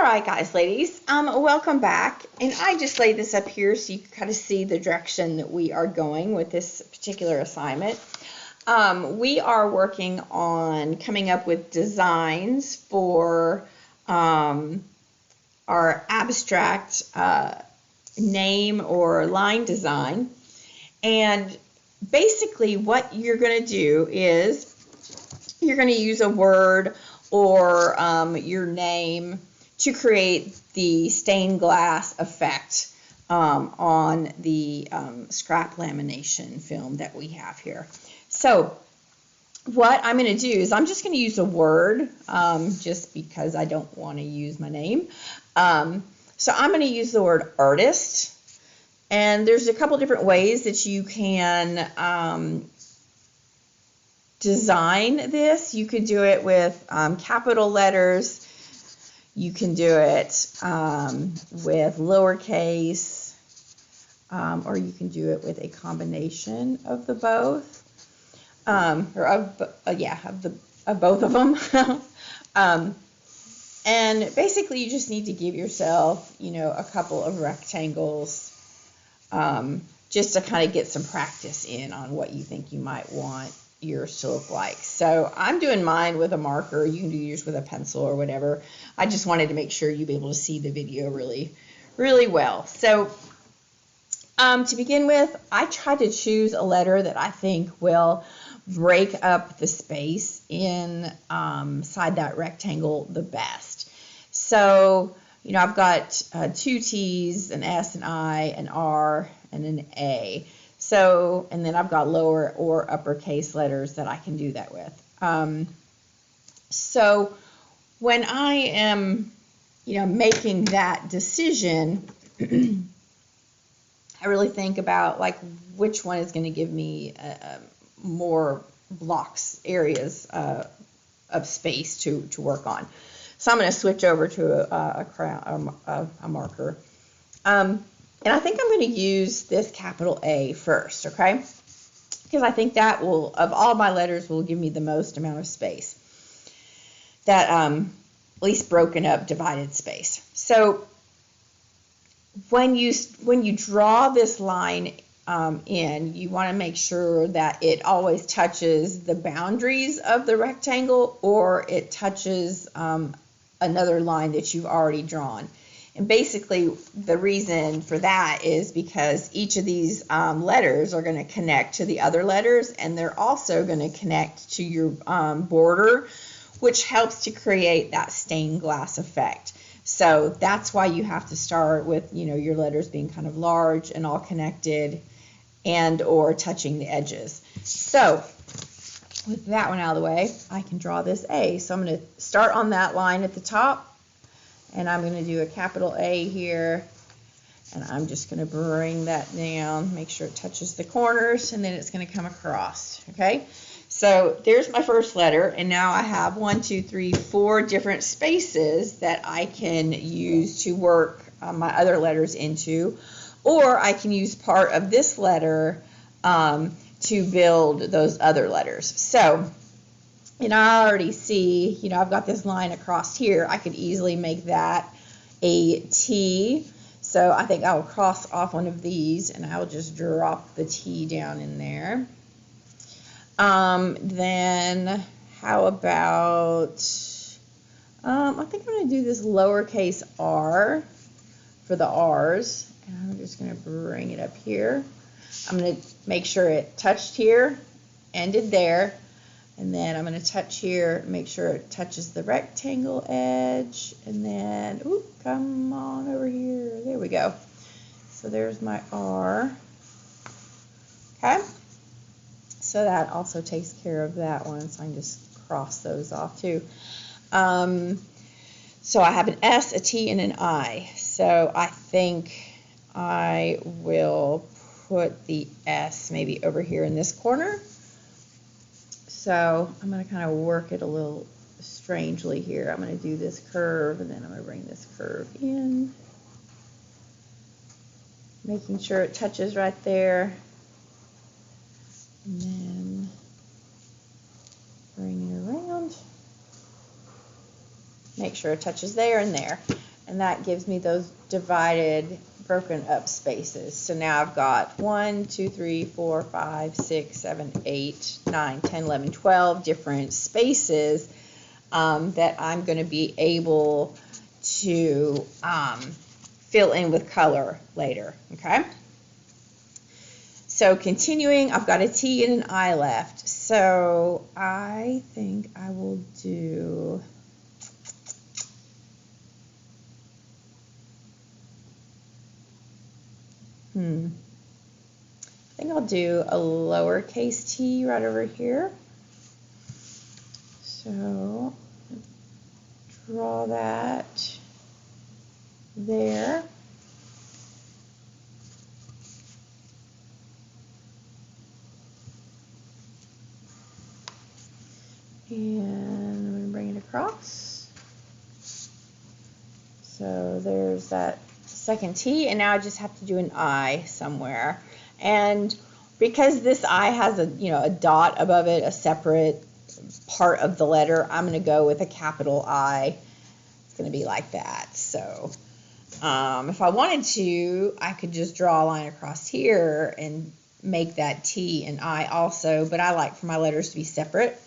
right, guys, ladies, welcome back. And I just laid this up here so you can kind of see the direction that we are going with this particular assignment. We are working on coming up with designs for our abstract name or line design. And basically what you're going to do is you're going to use a word or your name to create the stained glass effect on the scrap lamination film that we have here. So what I'm going to do is I'm just going to use a word just because I don't want to use my name. So I'm going to use the word artist. And there's a couple different ways that you can design this. You could do it with capital letters. You can do it with lowercase, or you can do it with a combination of the both, or of both of them. And basically, you just need to give yourself, a couple of rectangles, just to kind of get some practice in on what you think you might want yours to look like. So I'm doing mine with a marker. You can do yours with a pencil or whatever. I just wanted to make sure you'd be able to see the video really, really well. So to begin with, I tried to choose a letter that I think will break up the space inside that rectangle the best. So, I've got two T's, an S, an I, an R, and an A. So, and then I've got lower or uppercase letters that I can do that with. So when I am, making that decision, I really think about like which one is going to give me more blocks, areas of space to work on. So I'm going to switch over to a marker. And I think I'm going to use this capital A first, okay? Because I think that will, of all my letters, will give me the most amount of space. That, at least broken up, divided space. So when you draw this line in, you want to make sure that it always touches the boundaries of the rectangle or it touches another line that you've already drawn. And basically, the reason for that is because each of these letters are going to connect to the other letters, and they're also going to connect to your border, which helps to create that stained glass effect. So that's why you have to start with, your letters being kind of large and all connected and or touching the edges. So with that one out of the way, I can draw this A. So I'm going to start on that line at the top. And I'm going to do a capital A here, and I'm just going to bring that down, make sure it touches the corners, and then it's going to come across, okay? So there's my first letter, and now I have 4 different spaces that I can use to work my other letters into, or I can use part of this letter to build those other letters. So, I already see, I've got this line across here. I could easily make that a T. So I think I'll cross off one of these, and I'll just drop the T down in there. Then how about, I think I'm going to do this lowercase r for the R's. And I'm just going to bring it up here. I'm going to make sure it touched here, ended there. And then I'm going to touch here, make sure it touches the rectangle edge, and then, come on over here. There we go. So there's my R. Okay. So that also takes care of that one, so I can just cross those off too. So I have an S, a T, and an I. So I think I will put the S maybe over here in this corner. So I'm going to kind of work it a little strangely here. I'm going to do this curve, and then I'm going to bring this curve in, making sure it touches right there, and then bring it around, make sure it touches there and there. and that gives me those divided, broken up spaces. So now I've got 1, 2, 3, 4, 5, 6, 7, 8, 9, 10, 11, 12 different spaces that I'm going to be able to fill in with color later, okay? So continuing, I've got a T and an I left. So I think I will do, I think I'll do a lowercase t right over here. So draw that there. And I'm going to bring it across. So there's that second T, and now I just have to do an I somewhere. And because this I has a dot above it, a separate part of the letter, I'm going to go with a capital I. It's going to be like that. So if I wanted to, I could just draw a line across here and make that T and I also, but I like for my letters to be separate.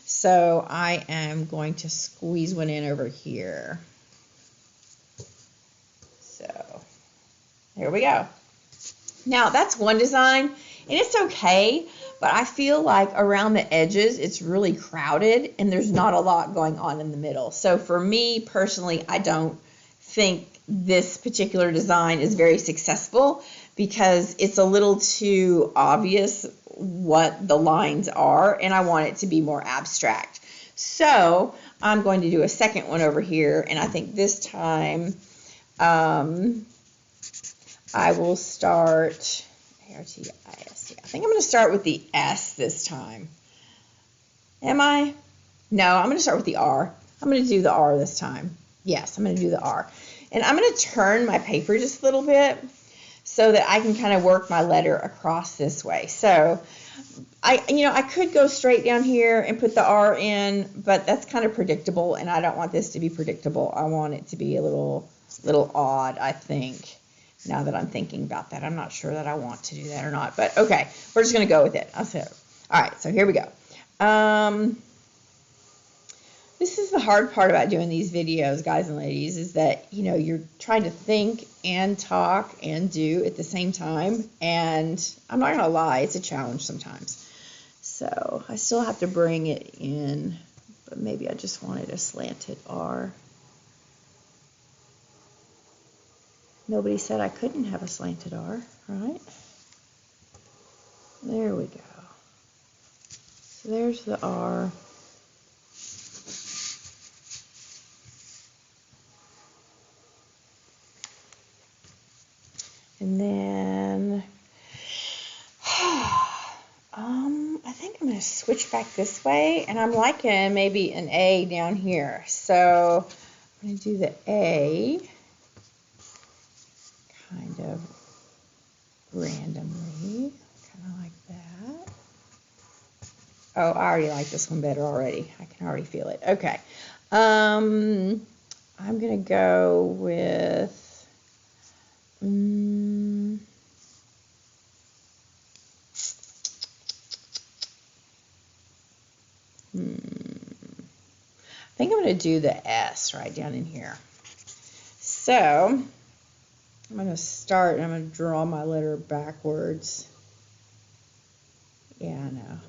So I am going to squeeze one in over here. So there we go. Now that's one design, and it's okay, but I feel like around the edges it's really crowded and there's not a lot going on in the middle. So for me personally, I don't think this particular design is very successful because it's a little too obvious what the lines are, and I want it to be more abstract. So I'm going to do a second one over here, and I think this time I will start A-R-T-I-S-T. I think I'm going to start with the S this time. Am I? No, I'm going to start with the R. I'm going to do the R this time. Yes, I'm going to do the R. And I'm going to turn my paper just a little bit so that I can kind of work my letter across this way. So I could go straight down here and put the R in, but that's kind of predictable, and I don't want this to be predictable. I want it to be a little odd, I think. Now that I'm thinking about that, I'm not sure that I want to do that or not, but okay, we're just going to go with it. All right, so here we go. This is the hard part about doing these videos, guys and ladies, is that, you're trying to think and talk and do at the same time, and I'm not going to lie, it's a challenge sometimes. So I still have to bring it in, but maybe I just wanted a slanted R. Nobody said I couldn't have a slanted R, right? There we go. So there's the R. And then, I think I'm going to switch back this way, and I'm liking maybe an A down here. So I'm going to do the A kind of randomly, kind of like that. Oh, I already like this one better already. I can already feel it. Okay. I'm going to go with, I think I'm going to do the S right down in here. So I'm going to start, and I'm going to draw my letter backwards. Yeah, I know.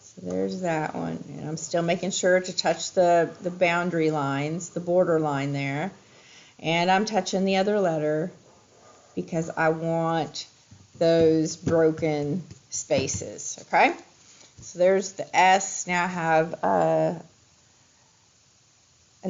So there's that one, and I'm still making sure to touch the boundary lines, the border line there, and I'm touching the other letter because I want those broken spaces, okay? So there's the S. Now I have an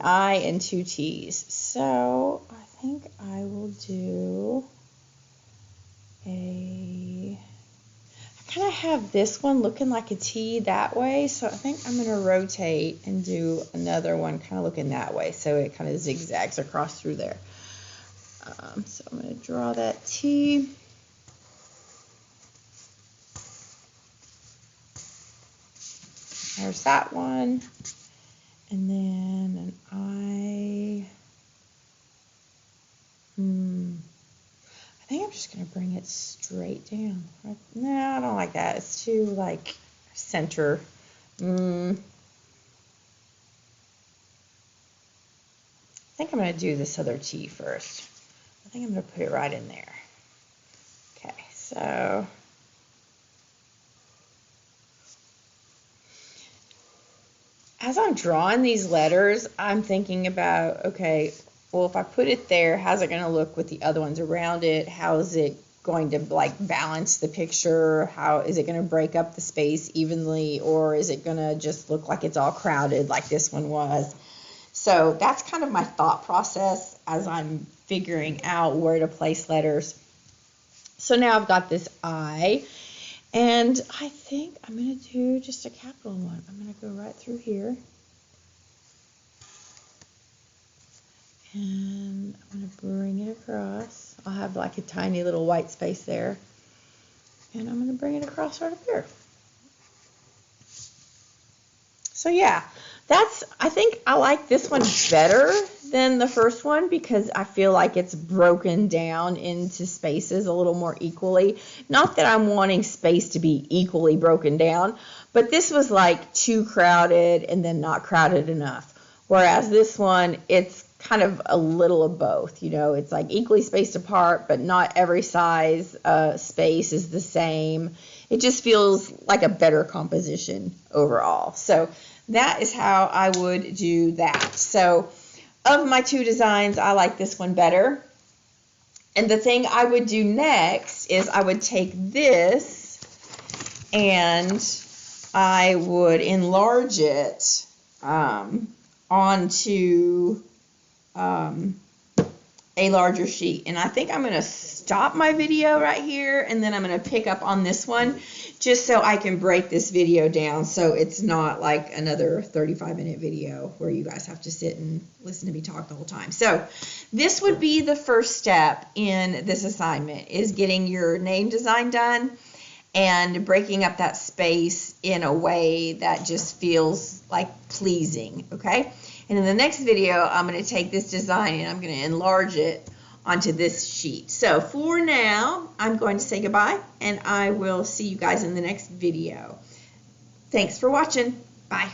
I and two T's. So I think I will do I kind of have this one looking like a T that way, so I think I'm going to rotate and do another one kind of looking that way, so it kind of zigzags across through there. So I'm going to draw that T. There's that one. And then an eye. I think I'm just going to bring it straight down. No, I don't like that. It's too, like, center. I think I'm going to do this other T first. I think I'm going to put it right in there. Okay, so as I'm drawing these letters, I'm thinking about, okay, well, if I put it there, how's it going to look with the other ones around it? How is it going to, like, balance the picture? How is it going to break up the space evenly, or is it going to just look like it's all crowded like this one was? So that's kind of my thought process as I'm figuring out where to place letters. So now I've got this I, and I think I'm going to do just a capital one. I'm going to go right through here. And I'm going to bring it across. I'll have like a tiny little white space there. And I'm going to bring it across right up here. So yeah, I think I like this one better than the first one because I feel like it's broken down into spaces a little more equally. Not that I'm wanting space to be equally broken down, but this was like too crowded and then not crowded enough. Whereas this one, it's kind of a little of both. You know, it's like equally spaced apart, but not every size space is the same. It just feels like a better composition overall. So that is how I would do that. So of my two designs, I like this one better. And the thing I would do next is I would take this and I would enlarge it onto a larger sheet. And I think I'm going to stop my video right here, and then I'm going to pick up on this one just so I can break this video down so it's not like another 35-minute video where you guys have to sit and listen to me talk the whole time. So this would be the first step in this assignment, is getting your name design done and breaking up that space in a way that just feels like pleasing, okay? And in the next video, I'm going to take this design and I'm going to enlarge it onto this sheet. So for now, I'm going to say goodbye, and I will see you guys in the next video. Thanks for watching. Bye.